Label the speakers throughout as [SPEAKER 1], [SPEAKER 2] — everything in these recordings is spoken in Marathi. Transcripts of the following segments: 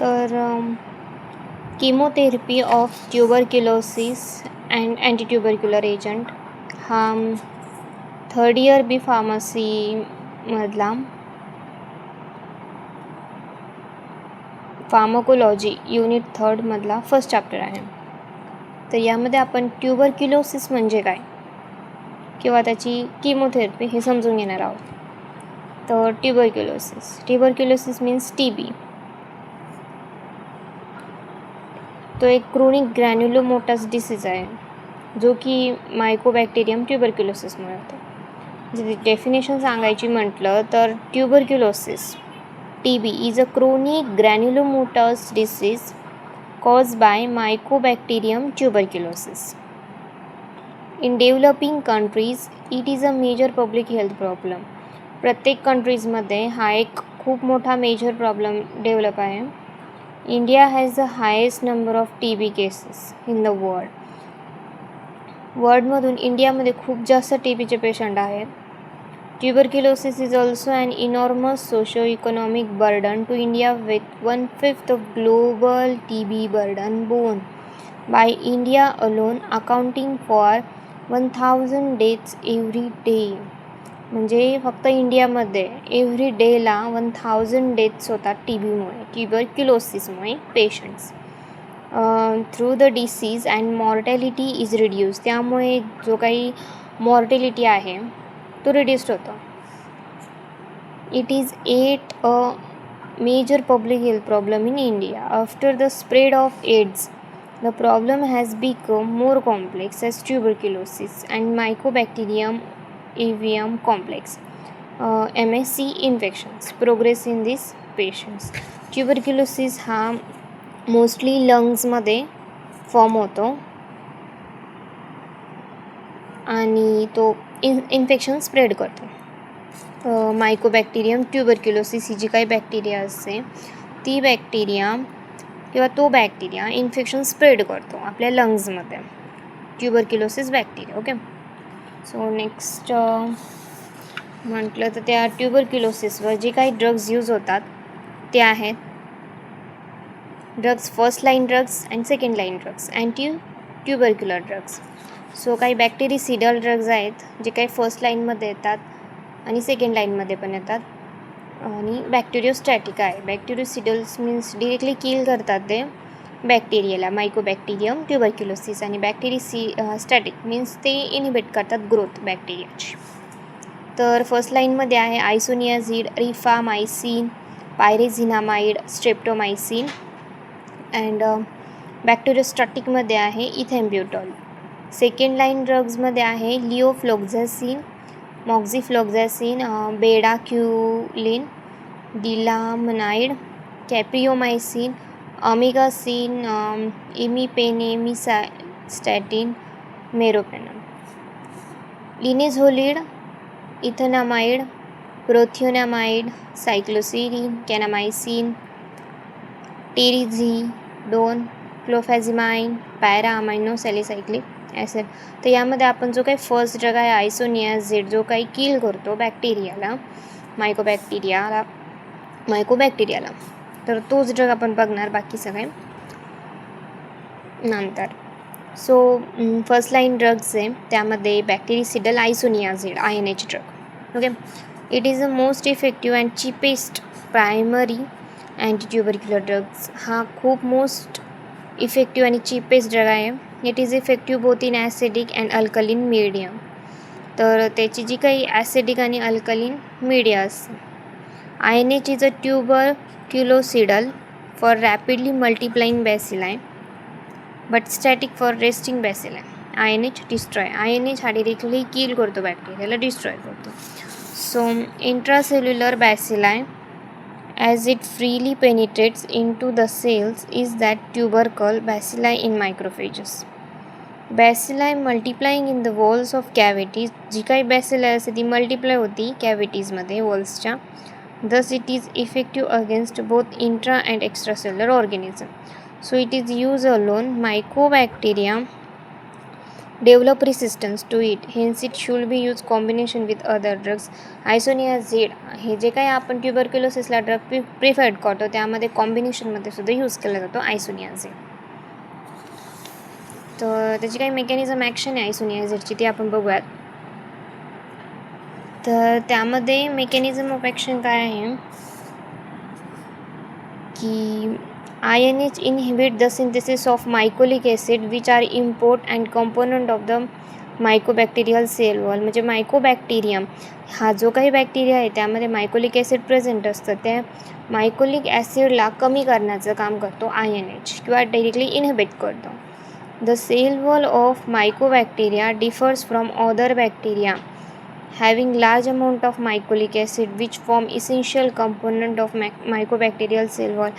[SPEAKER 1] तर chemotherapy of tuberculosis and antitubercular agent हा थर्ड इयर बी फार्मसीमधला फार्मकोलॉजी युनिट थर्डमधला फर्स्ट चॅप्टर आहे. तर यामध्ये आपण ट्युबरक्युलोसिस म्हणजे काय किंवा त्याची किमोथेरपी हे समजून घेणार आहोत. तर ट्युबरक्युलोसिस मीन्स TB. तो एक क्रोनिक ग्रॅन्युलोमोटस डिसीज आहे जो की मायकोबॅक्टेरियम ट्युबरक्युलोसिसमुळे होतो. जर डेफिनेशन सांगायची म्हटलं तर tuberculosis TB is a chronic granulomatous disease caused by Mycobacterium tuberculosis. In developing countries, it is a major public health problem. प्रत्येक कंट्रीजमध्ये हा एक खूप मोठा मेजर प्रॉब्लेम डेव्हलप आहे. India has the highest number of TB cases in the world. वर्ल्डमधून इंडियामध्ये खूप जास्त TBचे पेशंट आहेत. Tuberculosis is also an enormous socio-economic burden to India, with 1/5 of global TB burden borne by India alone, accounting for 1000 deaths every day. म्हणजे फक्त इंडियामध्ये एव्हरी डेला 1000 डेथ्स होतात TBमुळे, ट्युबरक्युलोसिसमुळे patients. Through the disease and mortality is reduce. त्यामुळे जो काही मॉर्टॅलिटी आहे तो रिड्यूस्ड होतो. It is a major public health problem in India. After the spread of AIDS, the problem has become more complex as tuberculosis and mycobacterium avium complex MSC infections progress in this patients. Tuberculosis हा मोस्टली लंग्समध्ये फॉर्म होतो आणि तो इन्फेक्शन स्प्रेड करतो. मायकोबॅक्टेरियम ट्युबरक्युलोसिस ही जी काही बॅक्टेरिया असते ती बॅक्टेरिया किंवा तो बॅक्टेरिया इन्फेक्शन स्प्रेड करतो आपल्या लंग्समध्ये. Tuberculosis bacteria. Okay. So next म्हटलं तर त्या ट्युबरक्युलोसिसवर जे काही ड्रग्ज यूज होतात ते आहेत drugs, first line drugs and second line drugs, anti tubercular drugs. So काही बॅक्टेरिसिडल ड्रग्ज आहेत जे काही फर्स्ट लाईनमध्ये येतात आणि सेकंड लाईनमध्ये पण येतात. आणि बॅक्टेरियोस्टॅटिक आहे. बॅक्टेरियोसिडल्स मीन्स डिरेक्टली किल करतात ते बॅक्टेरियाला, मायकोबॅक्टेरियम ट्युबरक्युलोसिस. आणि स्टॅटिक मीन्स ते इनिबिट करतात ग्रोथ बॅक्टेरियाची. तर फर्स्ट लाईनमध्ये आहे आयसोनियाझिड, रिफामायसिन, पायरेझिनामाइड, स्ट्रेप्टोमायसिन. अँड बॅक्टेरियोस्टॅटिकमध्ये आहे इथेम्ब्युटॉल. सेकंड लाईन ड्रग्जमध्ये आहे levofloxacin, moxifloxacin, bedaquiline, delamanid, capreomycin, amikacin, imipenem cilastatin, meropenem. Linezolid, ethionamide, prothionamide, cycloserine, kanamycin, terizidone, clofazimine, para amino salicylic acid. तर यामध्ये आपण जो काही फर्स्ट ड्रग आहे आयसोनियाझिड जो काही किल करतो बॅक्टेरियाला, मायकोबॅक्टेरियाला, तर तोच ड्रग आपण बघणार, बाकी सगळे नंतर. सो फर्स्ट लाईन ड्रग्स आहे त्यामध्ये bactericidal isoniazid INH drug. Okay. It is the most effective and cheapest primary anti tubercular drugs. हा खूप मोस्ट इफेक्टिव्ह आणि चीपेस्ट ड्रग आहे. It is effective both in acidic and alkaline medium. तर त्याची जी काही ॲसिडिक आणि अल्कलिन मीडिया असते. INH is a tuberculocidal for rapidly multiplying bacilli but static for resting bacilli. INH destroy. INH हा डिरेक्टली किल करतो बॅक्टेरियाला, डिस्ट्रॉय करतो. So intracellular बॅसिलाय as it freely penetrates into the cells is that tubercle bacilli in macrophages. Bacilli multiplying in the walls of cavities. जी काही bacilli असते ती मल्टिप्लाय होती कॅव्हिटीजमध्ये वॉल्सच्या. Thus it is effective against both intra and extracellular organism. So it is used alone. Mycobacterium develop resistance to it, hence it should be used combination with other drugs. Isoniazid हे जे काही आपण ट्युबरक्युलोसिसला ड्रग प्रिफर्ड करतो त्यामध्ये कॉम्बिनेशनमध्ये सुद्धा यूज केला जातो आयसोनियाझिड. तर त्याची काही मेकॅनिझम ॲक्शन आहे आयसोनियाझिडची ती आपण बघूयात. तर त्यामध्ये मेकॅनिझम ऑफ ॲक्शन काय आहे की INH inhibit the synthesis of mycolic acid which are import and component of the mycobacterial cell wall. म्हणजे मायकोबॅक्टेरियम हा जो काही बॅक्टेरिया आहे त्यामध्ये मायकोलिक ॲसिड प्रेझेंट असतं. त्या मायकोलिक ॲसिडला कमी करण्याचं काम करतो INH किंवा डायरेक्टली इनहिबिट करतो. The cell wall of mycobacteria differs from other bacteria having large amount of mycolic acid which form essential component of mycobacterial cell wall.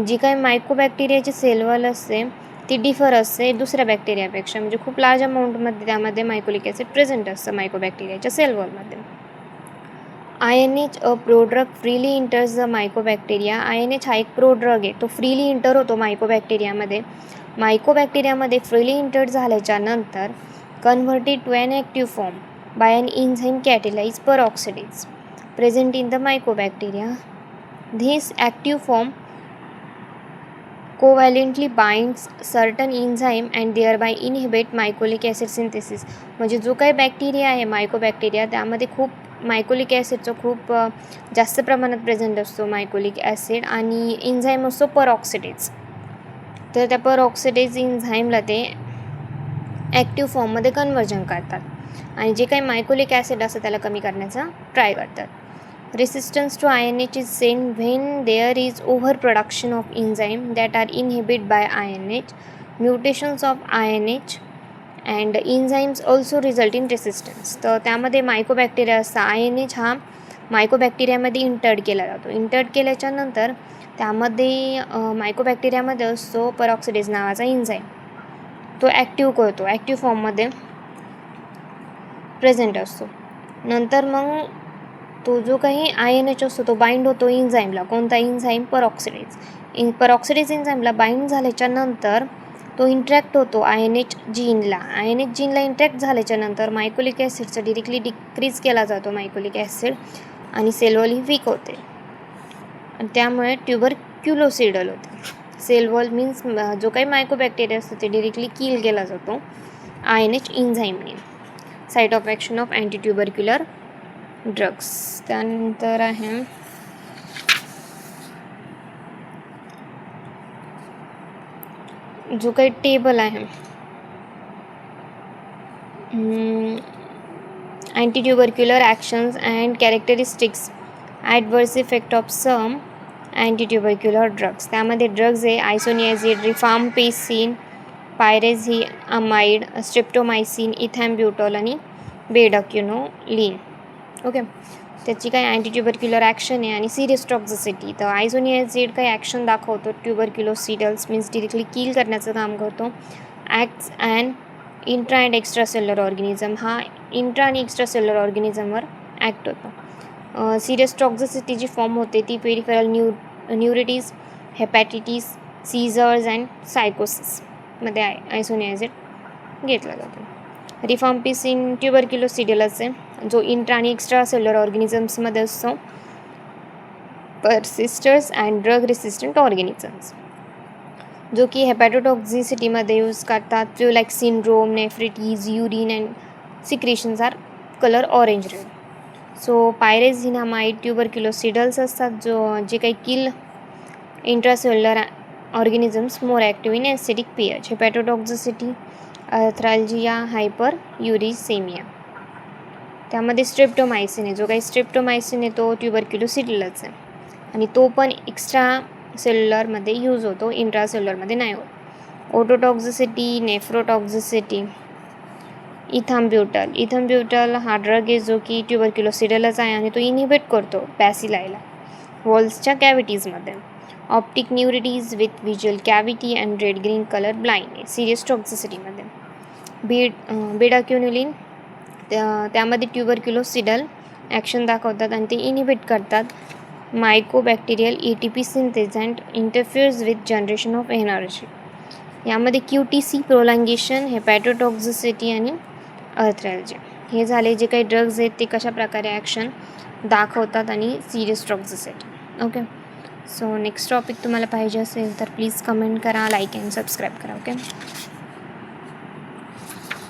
[SPEAKER 1] जी काही मायकोबॅक्टेरियाची सेल वॉल असते ती डिफर असते दुसऱ्या बॅक्टेरियापेक्षा, म्हणजे खूप लार्ज अमाऊंटमध्ये त्यामध्ये मायकोलिक ॲसिड प्रेझेंट असतं मायकोबॅक्टेरियाच्या सेल वॉलमध्ये. INH a prodrug freely enters the mycobacteria. INH हा एक प्रोड्रग आहे, तो फ्रीली इंटर होतो मायकोबॅक्टेरियामध्ये. मायकोबॅक्टेरियामध्ये फ्रीली इंटर झाल्याच्या नंतर converted to an active form by an enzyme catalyzed peroxidase present in the mycobacteria. This active form covalently binds certain enzyme and thereby inhibit mycolic acid synthesis. म्हणजे जो काही बॅक्टेरिया आहे मायकोबॅक्टेरिया त्यामध्ये खूप मायकोलिक ॲसिडचं खूप जास्त प्रमाणात प्रेझेंट असतो मायकोलिक ॲसिड, आणि एन्झाईम असतो परऑक्सिडेज. तर त्या परऑक्सिडेज एन्झाईमला ते ॲक्टिव्ह फॉर्ममध्ये कन्वर्जन करतात आणि जे काही मायकोलिक ॲसिड असतं त्याला कमी करण्याचा ट्राय करतात. Resistance to INH is seen when there is over production of enzyme that are inhibit by INH. Mutations of INH and enzymes also result in resistance. तर त्यामध्ये मायकोबॅक्टेरिया असता INH हा मायकोबॅक्टेरियामध्ये इंटर्ड केला जातो. इंटर्ड केल्याच्या नंतर त्यामध्ये मायकोबॅक्टेरियामध्ये असतो परऑक्सिडेज नावाचा एन्झाईम, तो ॲक्टिव्ह करतो, ॲक्टिव्ह फॉर्ममध्ये प्रेझेंट असतो. नंतर मग तो जो काही INH असतो तो बाइंड होतो एन्झाईमला. कोणता एन्झाईम? परऑक्सिडेज. परऑक्सिडेज एन्झाईमला बाइंड झाल्याच्या नंतर तो इंटरॅक्ट होतो INH जीनला. INH जीनला इंटरॅक्ट झाल्याच्या नंतर मायकोलिक ॲसिडचा डिरेक्टली डिक्रीज केला जातो मायकोलिक ॲसिड, आणि सेल वॉल ही वीक होते आणि त्यामुळे ट्युबरक्युलोसिडल होते. सेल वॉल मीन्स जो काही मायकोबॅक्टेरिया असतो ते डिरेक्टली किल केला जातो INH एन्झाईमने. Site of action of anti tubercular drugs. त्यानंतर आहे जो काही टेबल आहे anti tubercular actions and characteristics adverse effect of some anti tubercular drugs. त्यामध्ये ड्रग्ज आहे आयसोनियाझिड, रिफाम्पिसिन, पायरेझिअमाइड, स्ट्रेप्टोमायसिन, इथॅम्ब्युटॉल आणि बेडाक्युनोलिन. ओके, त्याची काही अँटी ट्युबरक्युलर ॲक्शन आहे आणि सिरियस टॉक्झिसिटी. तर आयसोनियाझिड काही ॲक्शन दाखवतो ट्युबरक्युलोसिडल्स मीन्स डिरेक्टली किल करण्याचं काम करतो. Acts and intra and extra cellular organism, हा इंट्रा आणि एक्स्ट्रा सेल्युलर ऑर्गॅनिझमवर ॲक्ट होतो. सिरियस टॉक्झिसिटी जी फॉर्म होते ती पेरिफेरल न्यूरिटीज, हेपॅटिटीस, सीझर्स अँड सायकोसिसमध्ये आयसोनियाझिड घेतला जातो. रिफाम्पिसिन ट्युबरक्युलोसिडलच आहे जो इंट्रा आणि एक्स्ट्रा सेल्युलर ऑर्गॅनिझम्समध्ये असतो. Persisters and drug resistant organisms जो की हेपॅटोटॉक्झिसिटीमध्ये यूज करतात. Flu like syndrome, nephritis, urine and secretions are colour orange red. So pyrazinamide tuberculocidals असतात जे काही kill intracellular organisms more active in acidic pH. Hepatotoxicity, arthralgia, hyper uricemia. त्यामध्ये स्ट्रेप्टोमायसिन आहे, जो काही स्ट्रेप्टोमायसिन आहे तो ट्युबरक्युलोसिडलच आहे आणि तो पण एक्स्ट्रा सेल्युलरमध्ये यूज होतो, इंट्रासेल्युलरमध्ये नाही होत. ओटोटॉक्झिसिटी, नेफ्रोटॉक्झिसिटी, इथॅम्ब्युटल हा ड्रग आहे जो की ट्युबरक्युलोसिडलच आहे आणि तो इनहिबिट करतो बॅसिलायला वॉल्सच्या कॅव्हिटीजमध्ये. Optic neuritis with visual cavity and red green colour blind आहे सिरियस टॉक्झिसिटीमध्ये. बेडाक्युनोलिन त्यामध्ये ट्युबरक्युलोसिडल ॲक्शन दाखवतात आणि ते इनहिबिट करतात mycobacterial ATP synthase and interferes with generation of energy. यामध्ये QTC प्रोलँगेशन, हेपॅटोटॉक्झिसिटी आणि अर्थ्रॅल्जिया हे झाले जे काही ड्रग्ज आहेत ते कशा प्रकारे ॲक्शन दाखवतात आणि serious toxicity. Okay, so next topic तुम्हाला पाहिजे असेल तर प्लीज कमेंट करा, लाईक अँड सबस्क्राईब करा. ओके.